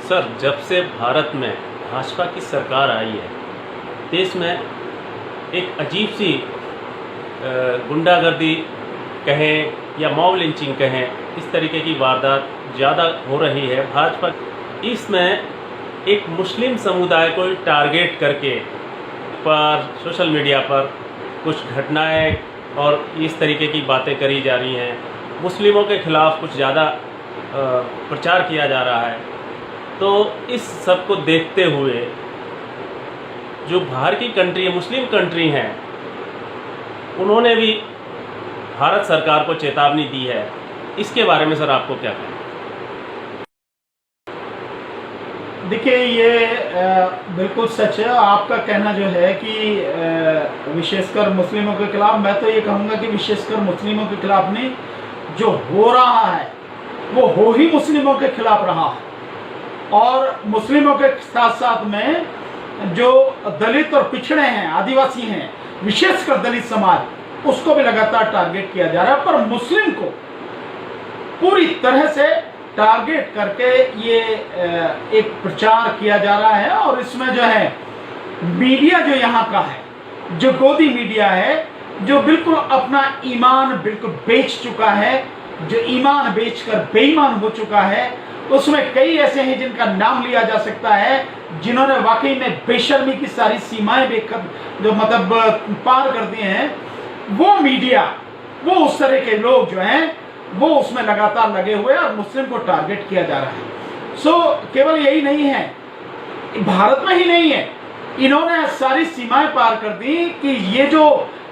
Sir, जब से भारत में भाजपा की सरकार आई है, देश में एक अजीब सी गुंडागर्दी कहें या मॉब लिंचिंग कहें, इस तरीके की वारदात ज़्यादा हो रही है। भाजपा इसमें एक मुस्लिम समुदाय को टारगेट करके पर सोशल मीडिया पर कुछ घटनाएं और इस तरीके की बातें करी जा रही हैं। मुस्लिमों के खिलाफ कुछ ज़्यादा प्रचार किया जा रहा है। तो इस सब को देखते हुए जो बाहर की कंट्री है, मुस्लिम कंट्री हैं, उन्होंने भी भारत सरकार को चेतावनी दी है। इसके बारे में सर आपको क्या कहना? देखिए, ये बिल्कुल सच है। आपका कहना जो है कि विशेषकर मुस्लिमों के खिलाफ, मैं तो ये कहूँगा कि विशेषकर मुस्लिमों के खिलाफ नहीं, जो हो रहा है वो हो ही मुस्लिमों के खिलाफ रहा है। और मुस्लिमों के साथ साथ में जो दलित और पिछड़े हैं, आदिवासी हैं, विशेषकर दलित समाज, उसको भी लगातार टारगेट किया जा रहा है। पर मुस्लिम को पूरी तरह से टारगेट करके ये एक प्रचार किया जा रहा है। और इसमें जो है मीडिया जो यहाँ का है, जो गोदी मीडिया है, जो बिल्कुल अपना ईमान बिल्कुल बेच चुका है, जो ईमान बेचकर बेईमान हो चुका है, उसमें कई ऐसे हैं जिनका नाम लिया जा सकता है, जिन्होंने वाकई में बेशर्मी की सारी सीमाएं जो मतलब पार कर दिए हैं। वो मीडिया, वो उस तरह के लोग जो हैं, वो उसमें लगातार लगे हुए हैं और मुस्लिम को टारगेट किया जा रहा है। केवल यही नहीं है, भारत में ही नहीं है, इन्होंने सारी सीमाएं पार कर दी कि ये जो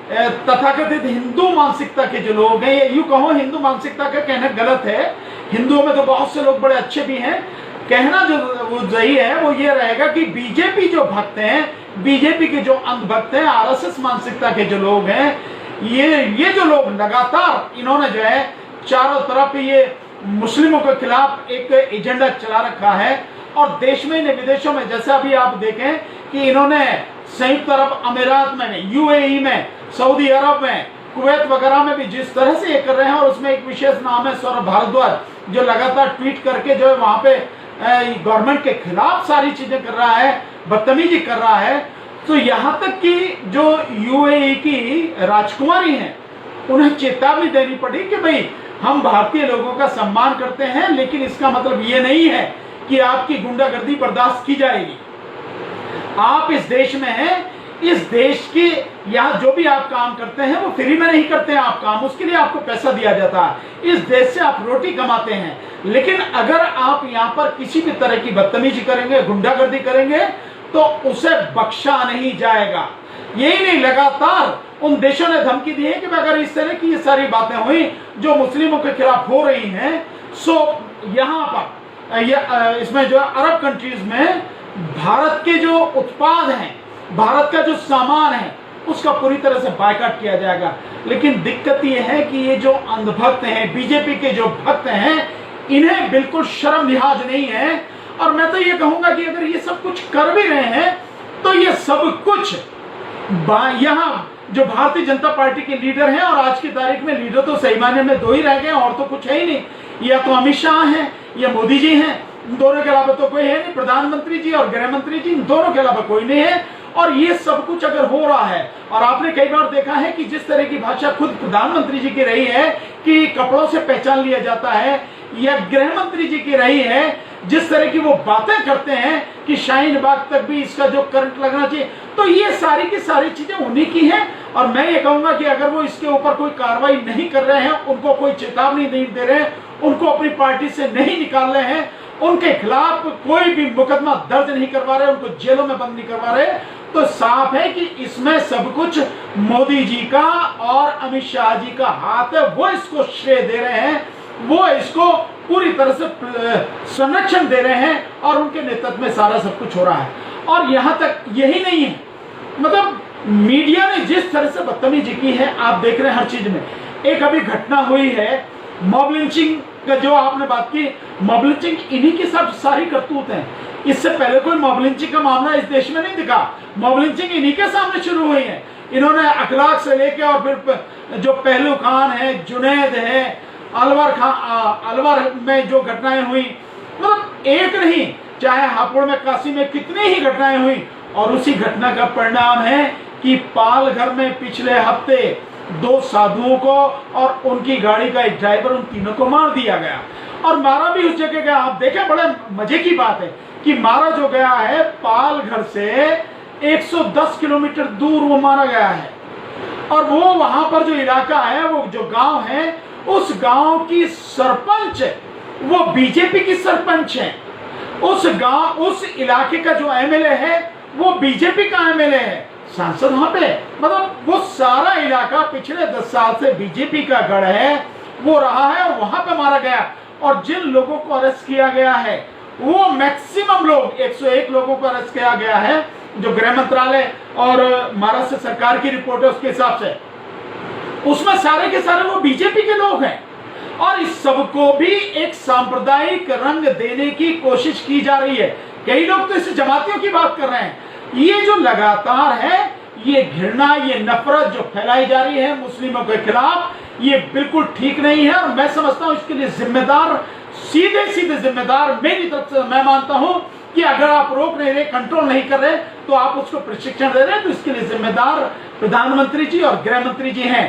तथाकथित हिंदू मानसिकता के जो लोग हैं, ये यूं कहो हिंदू मानसिकता का कहना गलत है, हिंदुओं में तो बहुत से लोग बड़े अच्छे भी हैं, कहना जो वो सही है वो ये रहेगा कि बीजेपी जो भक्त हैं, बीजेपी के जो अंधभक्त हैं, आरएसएस मानसिकता के जो लोग हैं, ये जो लोग लगातार इन्होंने जो है चारों तरफ ये मुस्लिमों के खिलाफ एक एजेंडा चला रखा है। और देश में, विदेशों में, जैसे अभी आप देखें कि इन्होंने संयुक्त अरब अमीरात में, यूएई में, सऊदी अरब में, कुवैत वगैरह में भी जिस तरह से ये कर रहे हैं, और उसमें एक विशेष नाम है सौरभ भारद्वाज, जो लगातार ट्वीट करके जो है वहां पे गवर्नमेंट के खिलाफ सारी चीजें कर रहा है, बदतमीजी कर रहा है। तो यहां तक कि जो यूएई की राजकुमारी हैं, उन्हें चेतावनी देनी पड़ी कि भाई हम भारतीय लोगों का सम्मान करते हैं, लेकिन इसका मतलब ये नहीं है कि आपकी गुंडागर्दी बर्दाश्त की जाएगी। आप इस देश में हैं, इस देश की यहाँ जो भी आप काम करते हैं वो फ्री में नहीं करते हैं आप काम, उसके लिए आपको पैसा दिया जाता है। इस देश से आप रोटी कमाते हैं। लेकिन अगर आप यहाँ पर किसी भी तरह की बदतमीजी करेंगे, गुंडागर्दी करेंगे, तो उसे बख्शा नहीं जाएगा। यही नहीं, लगातार उन देशों ने धमकी दी है कि अगर इस तरह की ये सारी बातें हुई जो मुस्लिमों के खिलाफ हो रही हैं, सो यहाँ पर इसमें जो अरब कंट्रीज में भारत के जो उत्पाद हैं, भारत का जो सामान है, उसका पूरी तरह से बायकॉट किया जाएगा। लेकिन दिक्कत ये है कि ये जो अंधभक्त हैं, बीजेपी के जो भक्त हैं, इन्हें बिल्कुल शर्म लिहाज नहीं है। और मैं तो ये कहूंगा कि अगर ये सब कुछ कर भी रहे हैं, तो ये सब कुछ यहाँ जो भारतीय जनता पार्टी के लीडर हैं, और आज की तारीख में लीडर तो सही मायने में दो ही रह गए, और तो कुछ है ही नहीं। या तो अमित शाह हैं या मोदी जी हैं, इन दोनों के अलावा तो कोई है नहीं। प्रधानमंत्री जी और गृह मंत्री जी, इन दोनों के अलावा कोई नहीं है। और ये सब कुछ अगर हो रहा है, और आपने कई बार देखा है कि जिस तरह की भाषा खुद प्रधानमंत्री जी की रही है कि कपड़ों से पहचान लिया जाता है, या गृह मंत्री जी की रही है जिस तरह की वो बातें करते हैं कि शाहीन बाग तक भी इसका जो करंट लगना चाहिए, तो ये सारी की सारी चीजें उन्हीं की हैं। और मैं ये कहूंगा कि अगर वो इसके ऊपर कोई कार्रवाई नहीं कर रहे हैं, उनको कोई चेतावनी नहीं दे रहे हैं, उनको अपनी पार्टी से नहीं निकाल रहे हैं, उनके खिलाफ कोई भी मुकदमा दर्ज नहीं करवा रहे, उनको जेलों में बंद नहीं करवा रहे, तो साफ है कि इसमें सब कुछ मोदी जी का और अमित शाह जी का हाथ है। वो इसको श्रेय दे रहे हैं, वो इसको पूरी तरह से संरक्षण दे रहे हैं, और उनके नेतृत्व में सारा सब कुछ हो रहा है। और यहां तक यही नहीं है, मतलब मीडिया ने जिस तरह से बदतमीजी की है, आप देख रहे हैं हर चीज में। एक अभी घटना हुई है मॉब लिंचिंग का, जो आपने बात की, मॉब लिंचिंग इन्हीं की सब सारी करतूत हैं। इससे पहले कोई मॉब लिंचिंग का मामला इस देश में नहीं दिखा। मॉब लिंचिंग इन्हीं के सामने शुरू हुई है। इन्होंने अखलाक से लेके, और फिर जो पहलू खान है, जुनैद है, अलवर में जो घटनाएं हुई, मतलब एक नहीं चाहे हापुड़ में, काशी में कितनी ही घटनाएं हुई, और उसी घटना का परिणाम है कि पालघर में पिछले हफ्ते 2 साधुओं को और उनकी गाड़ी का एक ड्राइवर, उन तीनों को मार दिया गया। और मारा भी उस जगह गया, आप देखें, बड़े मजे की बात है कि मारा जो गया है पालघर से 110 किलोमीटर दूर वो मारा गया है। और वो वहां पर जो इलाका है, वो जो गांव है, उस गांव की सरपंच, वो बीजेपी की सरपंच है। उस इलाके का जो एमएलए है वो बीजेपी का एमएलए है, सांसद वहां पे। मतलब वो सारा इलाका पिछले 10 साल से बीजेपी का गढ़ है, वो रहा है, और वहां पे मारा गया। और जिन लोगों को अरेस्ट किया गया है वो मैक्सिमम लोग, 101 लोगों को अरेस्ट किया गया है, जो गृह मंत्रालय और महाराष्ट्र सरकार की रिपोर्ट है उसके हिसाब से, उसमें सारे के सारे वो बीजेपी के लोग हैं। और इस सबको भी एक सांप्रदायिक रंग देने की कोशिश की जा रही है। कई लोग तो इस जमातियों की बात कर रहे हैं। ये जो लगातार है, ये घृणा, ये नफरत जो फैलाई जा रही है मुस्लिमों के खिलाफ, ये बिल्कुल ठीक नहीं है। और मैं समझता हूं इसके लिए जिम्मेदार, सीधे सीधे जिम्मेदार मेरी तरफ से मैं मानता हूं कि अगर आप रोक नहीं रहे, कंट्रोल नहीं कर रहे, तो आप उसको प्रशिक्षण दे रहे हैं, तो इसके लिए जिम्मेदार प्रधानमंत्री जी और गृह मंत्री जी हैं।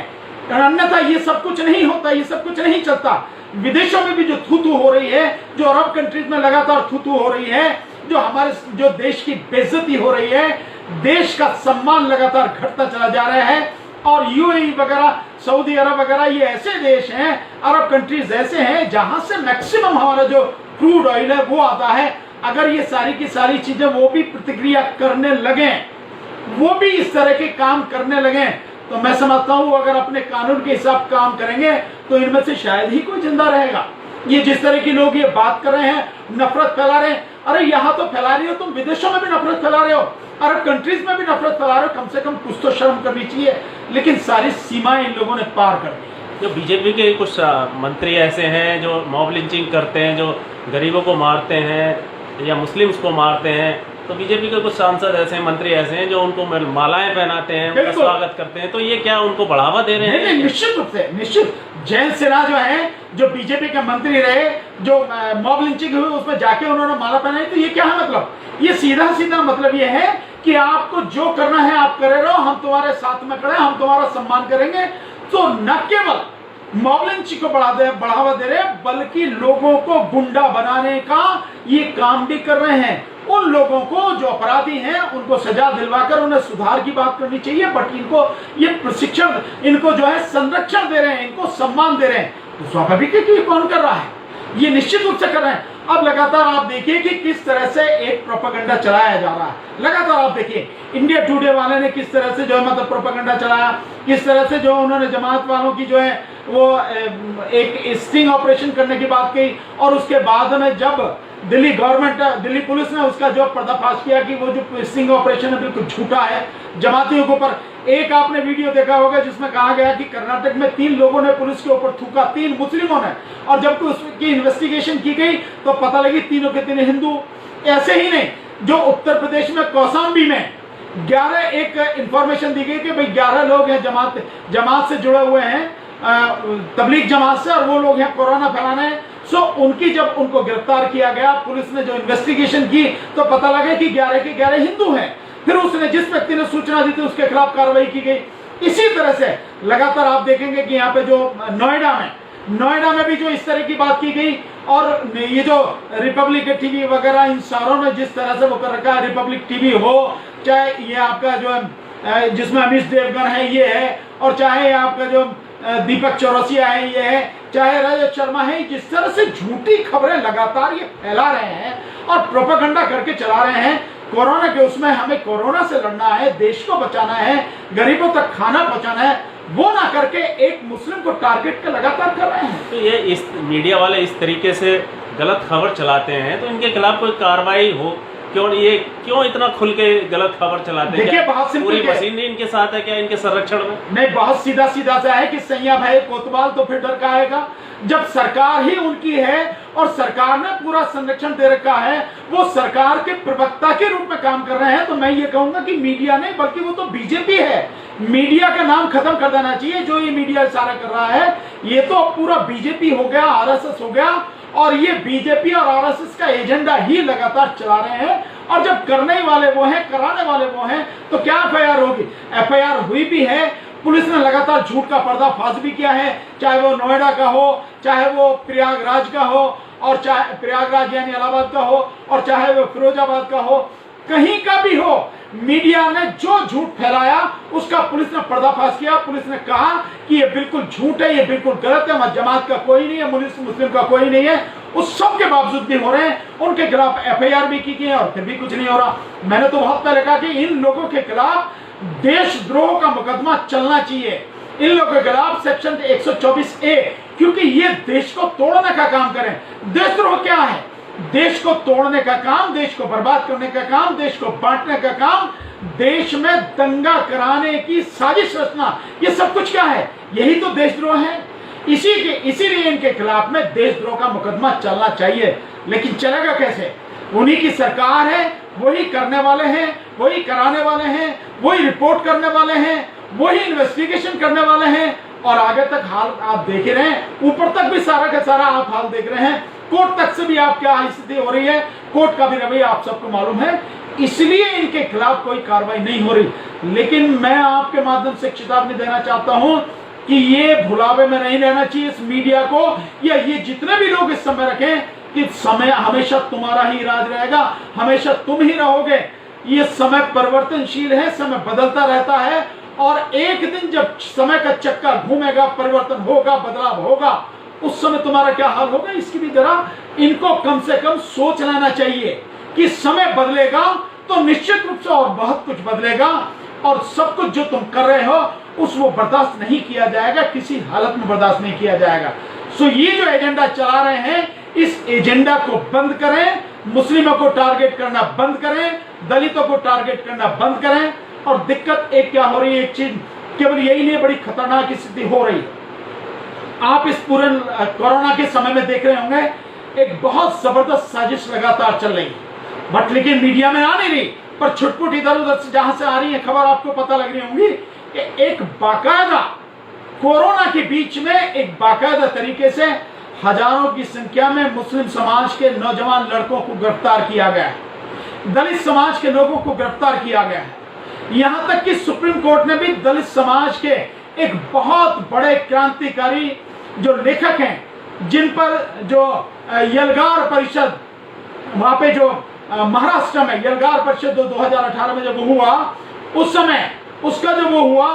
अन्यथा ये सब कुछ नहीं होता, ये सब कुछ नहीं चलता। विदेशों में भी जो थू हो रही है, जो अरब कंट्रीज में लगातार थू हो रही है, जो हमारे जो देश की बेइज्जती हो रही है, देश का सम्मान लगातार घटता चला जा रहा है। और यूएई वगैरह, सऊदी अरब वगैरह, ये ऐसे देश हैं, अरब कंट्रीज ऐसे हैं जहां से मैक्सिमम हमारा जो क्रूड ऑयल है वो आता है। अगर ये सारी की सारी चीजें वो भी प्रतिक्रिया करने लगे, वो भी इस तरह के काम करने लगे, तो मैं समझता हूं अगर अपने कानून के हिसाब काम करेंगे तो इनमें से शायद ही कोई जिंदा रहेगा। ये जिस तरह के लोग ये बात कर रहे हैं, नफरत फैला रहे हैं, अरे यहां तो फैला रही हो तुम, विदेशों में भी नफरत फैला रहे हो, अरब कंट्रीज में भी नफरत फैला रहे हो, कम से कम कुछ तो शर्म करनी चाहिए। लेकिन सारी सीमाएं इन लोगों ने पार कर दी। जो बीजेपी के कुछ मंत्री ऐसे हैं जो मॉब लिंचिंग करते हैं, जो गरीबों को मारते हैं या मुस्लिम्स को मारते हैं, तो बीजेपी के कुछ सांसद ऐसे हैं, मंत्री ऐसे हैं जो उनको मालाएं पहनाते हैं, उनका स्वागत करते हैं, तो ये क्या उनको बढ़ावा दे रहे हैं? निश्चित रूप से, निश्चित। जयंत सिन्हा जो है, जो बीजेपी के मंत्री रहे, जो मॉब लिंचिंग हुई उसमें जाके उन्होंने माला पहनाई, तो ये क्या है मतलब? ये सीधा सीधा मतलब ये है कि आपको जो करना है आप करे रहो, हम तुम्हारे साथ में खड़े, हम तुम्हारा सम्मान करेंगे। तो न केवल मॉब लिंचिंग को बढ़ावा दे रहे, बल्कि लोगों को गुंडा बनाने का ये काम भी कर रहे हैं। उन लोगों को जो अपराधी हैं उनको सजा दिलवाकर उन्हें सुधार की बात करनी चाहिए, बट इनको ये प्रशिक्षण, इनको जो है संरक्षण दे रहे हैं, इनको सम्मान दे रहे हैं। तो स्वाभाविक है कि ये कौन कर रहा है? ये निश्चित रूप से कर रहे हैं। अब लगातार आप देखिए कि किस तरह से एक प्रोपेगेंडा चलाया जा रहा है। लगातार आप देखिए इंडिया टुडे वाले ने किस तरह से जो है मतलब प्रोपेगेंडा चलाया, किस तरह से जो उन्होंने जमात वालों की जो है वो एक स्टिंग ऑपरेशन करने की बात कही, और उसके बाद में जब दिल्ली गवर्नमेंट, दिल्ली पुलिस ने उसका जो पर्दाफाश किया कि वो जो स्टिंग ऑपरेशन है बिल्कुल झूठा है जमातियों के ऊपर। एक आपने वीडियो देखा होगा जिसमें कहा गया कि कर्नाटक में 3 लोगों ने पुलिस के ऊपर थूका, 3 मुस्लिमों ने, और जब उसकी इन्वेस्टिगेशन की गई तो पता लगी तीनों के तीनों हिंदू। ऐसे ही नहीं, जो उत्तर प्रदेश में कौशाम्बी में 11 एक इंफॉर्मेशन दी गई कि भाई 11 लोग हैं जमात से जुड़े हुए हैं, तबलीग जमात से, और वो लोग हैं कोरोना फैलाने। सो उनकी जब उनको गिरफ्तार किया गया, पुलिस ने जो इन्वेस्टिगेशन की तो पता लगा कि 11 के 11 हिंदू हैं। फिर उसने जिस व्यक्ति ने सूचना दी थी उसके खिलाफ कार्रवाई की गई। इसी तरह से लगातार आप देखेंगे कि यहाँ पे जो नोएडा में भी जो इस तरह की बात की गई, और ये जो रिपब्लिक टीवी वगैरह, इन सारों ने जिस तरह से वो कर रखा है, रिपब्लिक टीवी हो, चाहे ये आपका जो है जिसमें अमित देवगन है ये है, और चाहे आपका जो दीपक चौरसिया है ये है, चाहे रजत शर्मा है, जिस तरह से झूठी खबरें लगातार ये फैला रहे हैं और प्रोपेगेंडा करके चला रहे हैं। कोरोना के उसमें हमें कोरोना से लड़ना है, देश को बचाना है, गरीबों तक खाना पहुंचाना है, वो ना करके एक मुस्लिम को टारगेट कर लगातार कर रहे हैं। तो ये इस मीडिया वाले इस तरीके से गलत खबर चलाते हैं, तो इनके खिलाफ कोई कार्रवाई हो? क्यों इतना खुल के गलत खबर चलाते हैं? देखिए बहुत सिंपल, पूरी मशीन नहीं इनके साथ है क्या, इनके संरक्षण में? नहीं, बहुत सीधा सा है कि सैया भाई कोतवाल तो फिर डर का आएगा जब सरकार ही उनकी है और सरकार ने पूरा संरक्षण दे रखा है, वो सरकार के प्रवक्ता के रूप में काम कर रहे हैं। तो मैं ये कहूंगा कि मीडिया नहीं बल्कि वो तो बीजेपी है। मीडिया का नाम खत्म कर देना चाहिए। जो ये मीडिया इशारा कर रहा है ये तो पूरा बीजेपी हो गया, आरएसएस हो गया, और ये बीजेपी और आरएसएस का एजेंडा ही लगातार चला रहे हैं। और जब करने वाले वो हैं, कराने वाले वो हैं, तो क्या एफआईआर होगी? एफआईआर हुई भी है, पुलिस ने लगातार झूठ का पर्दाफाश भी किया है, चाहे वो नोएडा का हो, चाहे वो प्रयागराज का हो, और चाहे प्रयागराज यानी इलाहाबाद का हो, और चाहे वो फिरोजाबाद का हो, कहीं का भी हो, मीडिया ने जो झूठ फैलाया उसका पुलिस ने पर्दाफाश किया। पुलिस ने कहा कि ये बिल्कुल झूठ है, ये बिल्कुल गलत है, जमात का कोई नहीं है, मुस्लिम का कोई नहीं है। उस सब के बावजूद भी हो रहे हैं, उनके खिलाफ एफआईआर भी की गई है और फिर भी कुछ नहीं हो रहा। मैंने तो बहुत पहले कहा कि इन लोगों के खिलाफ देशद्रोह का मुकदमा चलना चाहिए, इन लोगों के खिलाफ सेक्शन 124A, क्योंकि ये देश को तोड़ने का काम करें। देशद्रोह क्या है? देश को तोड़ने का काम, देश को बर्बाद करने का काम, देश को बांटने का काम, देश में दंगा कराने की साजिश रचना, ये सब कुछ क्या है? यही तो देशद्रोह है। इसीलिए इनके खिलाफ में देशद्रोह का मुकदमा चलना चाहिए। लेकिन चलेगा कैसे? उन्हीं की सरकार है, वही करने वाले हैं, वही कराने वाले हैं, वही रिपोर्ट करने वाले हैं, वही इन्वेस्टिगेशन करने वाले हैं, और आगे तक हाल आप देख रहे हैं, ऊपर तक भी सारा का सारा आप हाल देख रहे हैं, कोर्ट तक से भी आप क्या स्थिति हो रही है, कोर्ट का भी रवैया आप सबको मालूम है। इसलिए इनके खिलाफ कोई कार्रवाई नहीं हो रही। लेकिन मैं आपके माध्यम से चेतावनी देना चाहता हूं कि ये भुलावे में नहीं रहना चाहिए इस मीडिया को, या ये जितने भी लोग इस समय रखें कि समय हमेशा तुम्हारा ही राज रहेगा, हमेशा तुम ही रहोगे। ये समय परिवर्तनशील है, समय बदलता रहता है, और एक दिन जब समय का चक्का घूमेगा, परिवर्तन होगा, बदलाव होगा, उस समय तुम्हारा क्या हाल होगा, इसकी भी जरा इनको कम से कम सोच लेना चाहिए कि समय बदलेगा तो निश्चित रूप से और बहुत कुछ बदलेगा, और सब कुछ जो तुम कर रहे हो उस वो बर्दाश्त नहीं किया जाएगा, किसी हालत में बर्दाश्त नहीं किया जाएगा। सो ये जो एजेंडा चला रहे हैं, इस एजेंडा को बंद करें, मुस्लिमों को टारगेट करना बंद करें, दलितों को टारगेट करना बंद करें। और दिक्कत एक क्या हो रही है, एक चीज केवल यही नहीं, बड़ी खतरनाक स्थिति हो रही है। आप इस पूरे कोरोना के समय में देख रहे होंगे, एक बहुत जबरदस्त साजिश लगातार चल रही है, बट लेकिन मीडिया में आ नहीं रही, पर छुटपुट इधर उधर से जहां से आ रही है खबर आपको पता लग रही होंगी कि एक बाकायदा कोरोना के बीच में एक बाकायदा तरीके से हजारों की संख्या में मुस्लिम समाज के नौजवान लड़कों को गिरफ्तार किया गया है, दलित समाज के लोगों को गिरफ्तार किया गया है। यहां तक कि सुप्रीम कोर्ट ने भी दलित समाज के एक बहुत बड़े क्रांतिकारी जो लेखक हैं, जिन पर जो यलगार परिषद वहां पे जो महाराष्ट्र में यलगार परिषद 2018 में जब हुआ, उस समय उसका जो वो हुआ,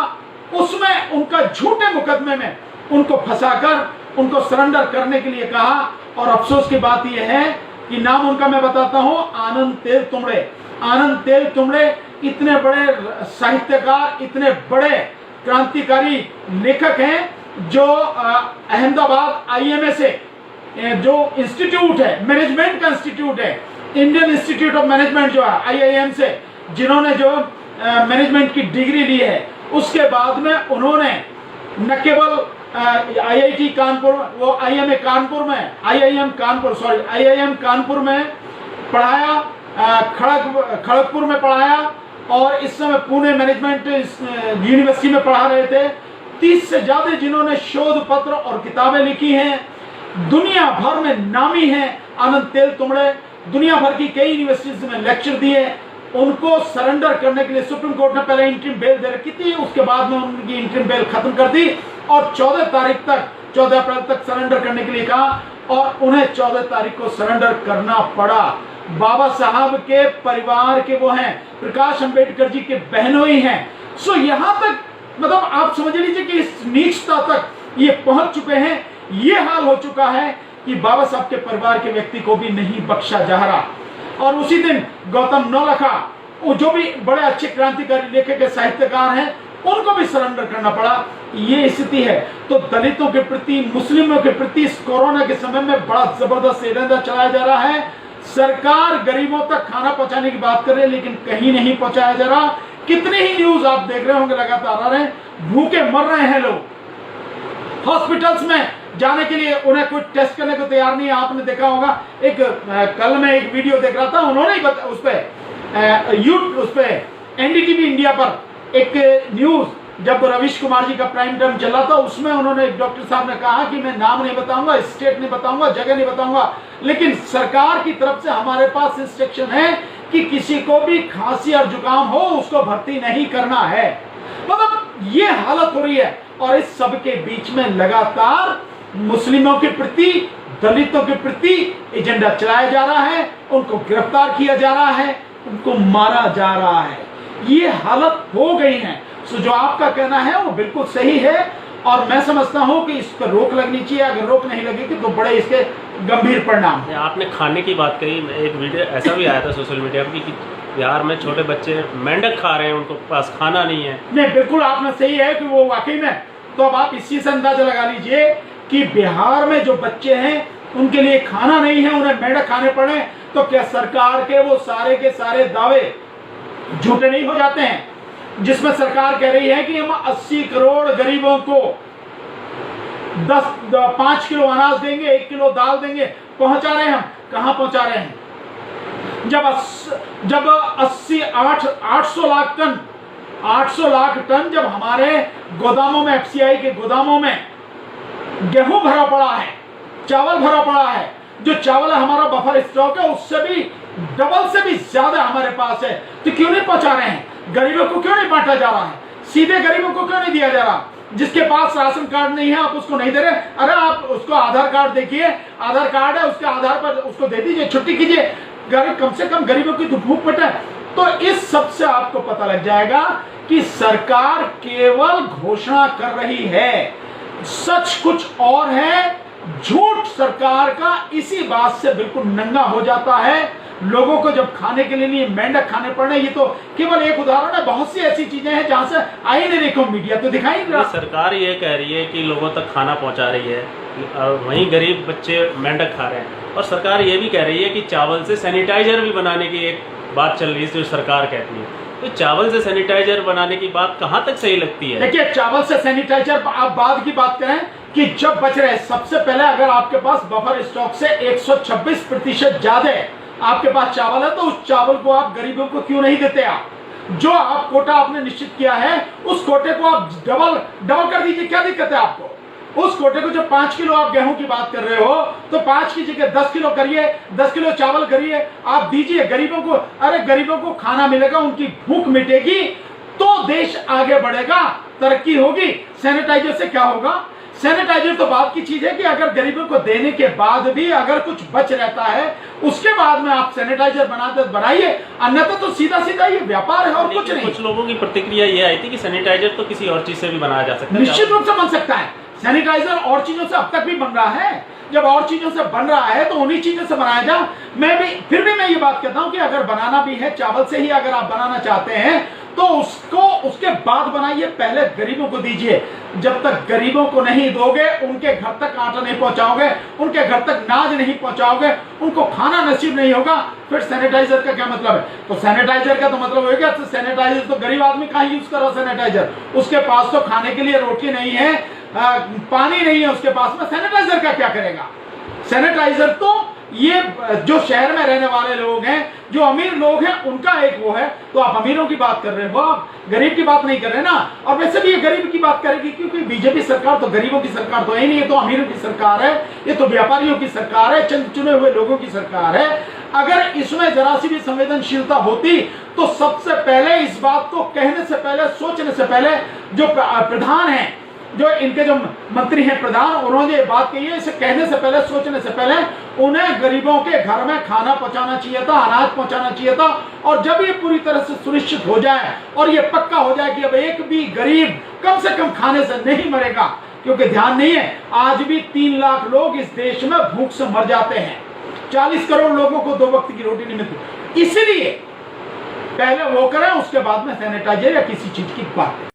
उसमें उनका झूठे मुकदमे में उनको फंसाकर उनको सरेंडर करने के लिए कहा। और अफसोस की बात यह है कि नाम उनका मैं बताता हूं, आनंद तेल तुमड़े। आनंद तेल तुमड़े इतने बड़े साहित्यकार, इतने बड़े क्रांतिकारी लेखक हैं, जो अहमदाबाद आईएमए से जो इंस्टीट्यूट है, मैनेजमेंट का इंस्टीट्यूट है, इंडियन इंस्टीट्यूट ऑफ मैनेजमेंट जो है आईआईएम से, जिन्होंने जो मैनेजमेंट की डिग्री ली है, उसके बाद में उन्होंने न केवल आईआईटी कानपुर, वो आईएमए कानपुर में, आईआईएम कानपुर में पढ़ाया, खड़गपुर में पढ़ाया, और इस समय पुणे मैनेजमेंट यूनिवर्सिटी में पढ़ा रहे थे। 30 से ज्यादा जिन्होंने शोध पत्र और किताबें लिखी हैं, दुनिया भर में नामी हैं। आनंद तेल तुमड़े दुनिया भर की कई यूनिवर्सिटीज में लेक्चर दिए। उनको सरेंडर करने के लिए सुप्रीम कोर्ट ने पहले इंटरिम बेल दे रखी थी, उसके बाद में उनकी इंटरिम बेल खत्म कर दी और 14 अप्रैल तक सरेंडर करने के लिए कहा, और उन्हें 14 तारीख को सरेंडर करना पड़ा। बाबा साहब के परिवार के वो हैं, प्रकाश अंबेडकर जी के बहनोई हैं। सो यहां तक मतलब आप समझ लीजिए कि इस नीचता तक ये पहुंच चुके हैं। ये हाल हो चुका है कि बाबा साहब के परिवार के व्यक्ति को भी नहीं बख्शा जा रहा। और उसी दिन गौतम नौलखा, वो जो भी बड़े अच्छे क्रांतिकारी लेखक के साहित्यकार हैं, उनको भी सरेंडर करना पड़ा। ये स्थिति है। तो दलितों के प्रति, मुस्लिमों के प्रति इस कोरोना के समय में बड़ा जबरदस्त एजेंडा चलाया जा रहा है। सरकार गरीबों तक खाना पहुंचाने की बात कर रही है, लेकिन कहीं नहीं पहुंचाया जा रहा। कितने ही न्यूज आप देख रहे होंगे लगातार आ रहे हैं, भूखे मर रहे हैं लोग। हॉस्पिटल्स में जाने के लिए उन्हें कोई टेस्ट करने को तैयार नहीं है। आपने देखा होगा, एक कल मैं एक वीडियो देख रहा था, उन्होंने ही उस पे एनडीटीवी इंडिया पर एक न्यूज जब रवीश कुमार जी का प्राइम टाइम चला था, उसमें उन्होंने, डॉक्टर साहब ने कहा कि मैं नाम नहीं बताऊंगा, स्टेट नहीं बताऊंगा, जगह नहीं बताऊंगा, लेकिन सरकार की तरफ से हमारे पास इंस्ट्रक्शन है कि किसी को भी खांसी और जुकाम हो उसको भर्ती नहीं करना है। मतलब ये हालत हो रही है। और इस सब के बीच में लगातार मुस्लिमों के प्रति, दलितों के प्रति एजेंडा चलाया जा रहा है, उनको गिरफ्तार किया जा रहा है, उनको मारा जा रहा है। ये हालत हो गई है। सो जो आपका कहना है वो बिल्कुल सही है और मैं समझता हूं कि इस पर रोक लगनी चाहिए। अगर रोक नहीं लगेगी तो बड़े इसके गंभीर परिणाम हैं। आपने खाने की बात कही, एक वीडियो ऐसा भी आया था सोशल मीडिया पर कि बिहार में छोटे बच्चे मेंढक खा रहे हैं, उनको पास खाना नहीं है। नहीं, बिल्कुल आपने सही है कि वो वाकई में, तो अब आप इसी से अंदाजा लगा लीजिए कि बिहार में जो बच्चे हैं उनके लिए खाना नहीं है, उन्हें मेंढक खाने पड़े, तो क्या सरकार के वो सारे के सारे दावे झूठे नहीं हो जाते हैं? जिसमें सरकार कह रही है कि हम 80 करोड़ गरीबों को 5 किलो अनाज देंगे, 1 किलो दाल देंगे, पहुंचा रहे हैं हम? कहां पहुंचा रहे हैं? जब 800 लाख टन जब हमारे गोदामों में, एफसीआई के गोदामों में गेहूं भरा पड़ा है, चावल भरा पड़ा है, जो चावल हमारा बफर स्टॉक है उससे भी डबल से भी ज्यादा हमारे पास है, तो क्यों नहीं पहुंचा रहे हैं? गरीबों को क्यों नहीं बांटा जा रहा है? सीधे गरीबों को क्यों नहीं दिया जा रहा? जिसके पास राशन कार्ड नहीं है आप उसको नहीं दे रहे? अरे आप उसको आधार कार्ड देखिए, आधार कार्ड है, उसके आधार पर उसको दे दीजिए, छुट्टी कीजिए, कम से कम गरीबों की भूख मिटे। तो इस सब से आपको पता लग जाएगा कि सरकार केवल घोषणा कर रही है, सच कुछ और है। झूठ सरकार का इसी बात से बिल्कुल नंगा हो जाता है। लोगों को जब खाने के लिए मेंढक खाने पड़े, ये तो केवल एक उदाहरण है, बहुत सी ऐसी चीजें हैं जहां से आई नहीं देखो, मीडिया तो दिखाई नहीं रहा। सरकार ये कह रही है कि लोगों तक खाना पहुंचा रही है और वहीं गरीब बच्चे मेंढक खा रहे हैं, और सरकार ये भी कह रही है कि चावल से सैनिटाइजर भी बनाने की एक बात चल रही है जो सरकार कहती है। तो चावल से सैनिटाइजर बनाने की बात कहां तक सही लगती है? देखिए, चावल से सैनिटाइजर आप बाद की बात करें कि जब बच रहे, सबसे पहले अगर आपके पास बफर स्टॉक से 126% ज्यादा आपके पास चावल है, तो उस चावल को आप गरीबों को क्यों नहीं देते? आप जो आप कोटा आपने निश्चित किया है उस कोटे को आप डबल कर दीजिए, क्या दिक्कत है आपको? उस कोटे को जब 5 किलो आप गेहूं की बात कर रहे हो तो 5 की जगह 10 किलो करिए, 10 किलो चावल करिए, आप दीजिए गरीबों को। अरे गरीबों को खाना मिलेगा, उनकी भूख मिटेगी तो देश आगे बढ़ेगा, तरक्की होगी। सैनिटाइजर से क्या होगा? सैनिटाइजर तो बात की चीज है कि अगर गरीबों को देने के बाद भी अगर कुछ बच रहता है उसके बाद में आप सैनिटाइजर बनाइए, अन्यथा तो सीधा सीधा ये व्यापार है और कुछ नहीं। कुछ लोगों की प्रतिक्रिया ये आई थी कि सैनिटाइजर तो किसी और चीज से भी बनाया जा सकता है। निश्चित रूप से बन सकता है सैनिटाइजर, और चीजों से अब तक भी बन रहा है। जब और चीजों से बन रहा है तो उन्हीं चीजों से बनाया जा। फिर भी मैं ये बात कहता हूं कि अगर बनाना भी है चावल से ही, अगर आप बनाना चाहते हैं तो उसको उसके बाद बनाइए, पहले गरीबों को दीजिए। जब तक गरीबों को नहीं दोगे, उनके घर तक आटा नहीं पहुंचाओगे, उनके घर तक नाज नहीं पहुंचाओगे, उनको खाना नसीब नहीं होगा, फिर सैनिटाइजर का क्या मतलब है? तो सैनिटाइजर का तो मतलब हो गया, तो सैनिटाइजर तो गरीब आदमी कहां यूज कर रहा सैनिटाइजर? उसके पास तो खाने के लिए रोटी नहीं है, पानी नहीं है उसके पास में, सैनिटाइजर का क्या करेगा? सैनिटाइजर तो ये जो शहर में रहने वाले लोग हैं, जो अमीर लोग हैं, उनका एक वो है। तो आप अमीरों की बात कर रहे हो, आप गरीब की बात नहीं कर रहे ना। और वैसे भी ये गरीब की बात करेगी क्योंकि बीजेपी सरकार तो गरीबों की सरकार तो है नहीं, ये तो अमीरों की सरकार है, ये तो व्यापारियों की सरकार है, चंद चुने हुए लोगों की सरकार है। अगर इसमें जरा सी भी संवेदनशीलता होती तो सबसे पहले इस बात को कहने से पहले, सोचने से पहले, जो प्रधान है, जो इनके जो मंत्री हैं प्रधान, उन्होंने ये बात कही है, इसे कहने से पहले, सोचने से पहले उन्हें गरीबों के घर में खाना पहुंचाना चाहिए था, अनाज पहुंचाना चाहिए था। और जब ये पूरी तरह से सुनिश्चित हो जाए और ये पक्का हो जाए कि अब एक भी गरीब कम से कम खाने से नहीं मरेगा, क्योंकि ध्यान नहीं है, आज भी 3 लाख लोग इस देश में भूख से मर जाते हैं, 40 करोड़ लोगों को 2 वक्त की रोटी नहीं मिलती। इसीलिए पहले वो करें, उसके बाद में सैनिटाइजर या किसी चीज की बात करें।